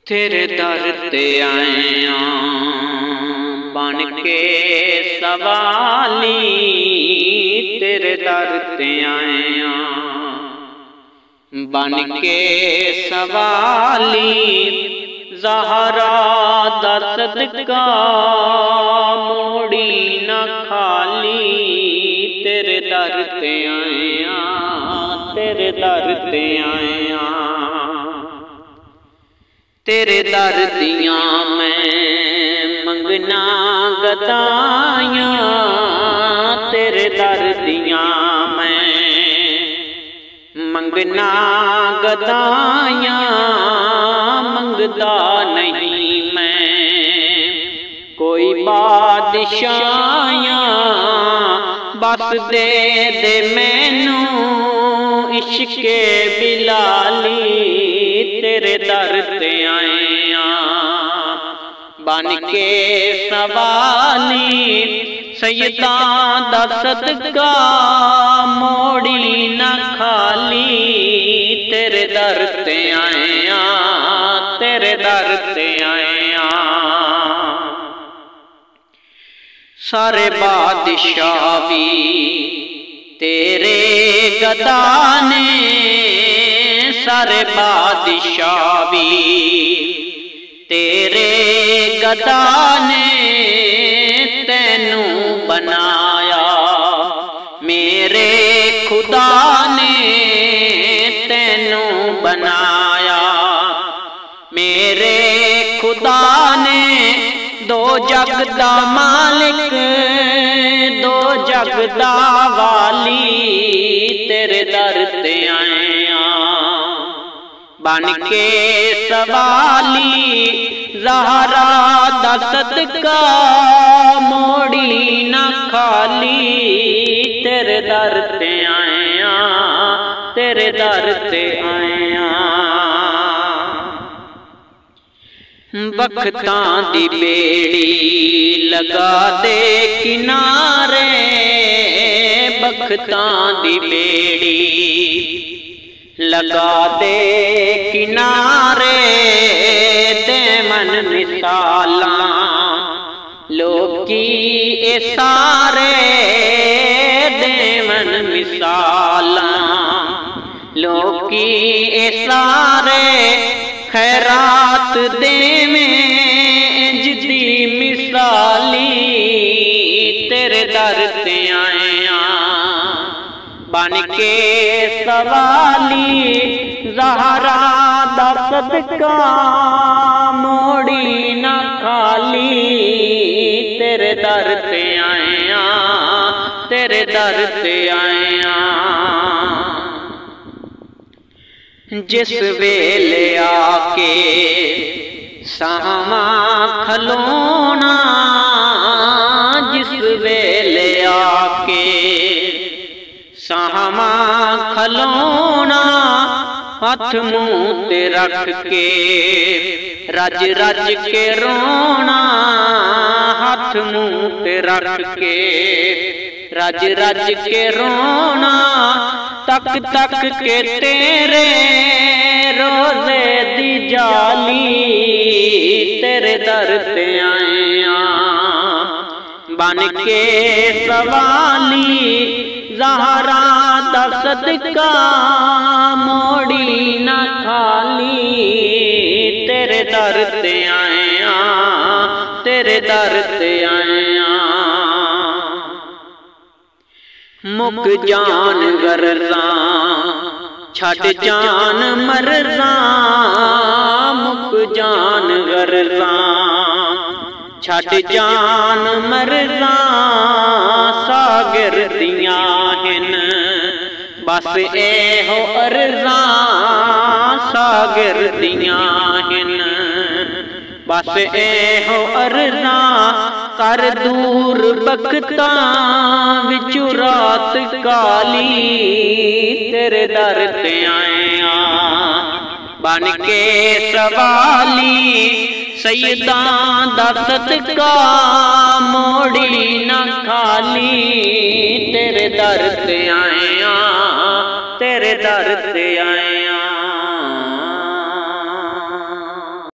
तेरे दर ते आया बन के सवाली, तेरे दर ते आया बन के सवाली। ज़हरा दा सदका मोड़ी न खाली, तेरे दर ते आया, तेरे दर ते आया। तेरे दर दियां मैं मंगना गदाइयां, तेरे दर दियां मैं मंगना गदाइयां। मंगदा नहीं मैं कोई बादशाहियां, बस दे दे मैनू इश्के बिलाली। तेरे दर ते आया बन के सवाली, सैयदां दा सदका मोड़ी न खाली। तेरे दर ते आया, तेरे दर ते आया। सारे बादशाह भी तेरे गदा ने, सारे बादशाह भी तेरे गदा ने। तैनू बनाया मेरे खुदा ने, तैनू बनाया मेरे खुदा ने। दो जग दा मालिक, दो जग दा वाली, तेरे दर ते आया बन के सवाली। ज़हरा दा सदका मोड़ी न खाली, तेरे दर ते आया, तेरे दर ते आया। बख्तां दी बेड़ी लगा दे किनारे, बख्तां दी बेड़ी लगा दे किनारे। दे मन मिसालां लोकी ए सारे, दे मन मिसालां लोकी ए सारे। खैरात देवें इंज दी मिसाली, तेरे दर ते आया बन के सवाली। ज़हरा दा सदका मोड़ी न खाली, तेरे दर ते आया, तेरे दर ते आया। जिस वेले आके सामा खलोना, जिस वेले आके सामा खलोना। हथ मुँह ते रख के रज रज के रोना, हाथ मुँह ते रख के रज रज के रोना। तक तक के तेरे रोज़े दी जाली, तेरे दर ते आया बन के सवाली। ज़हरा दा सदका मोड़ी न खाली, तेरे दर ते आया, तेरे दर ते आया। मुक जान गरज़ां छड़ जान मरज़ां, मुक जान गरज़ां छड़ जान मरज़ां। सागर दियां हिन बस एहो अर्ज़ां, सागर दियां हिन बस एहो अर्ज़ां। कर दूर बख्तां विचु रात काली, तेरे दर ते आया बन के सवाली। सैयदां दा सदका मोड़ी न खाली, तेरे दर ते आया, तेरे दर ते आया।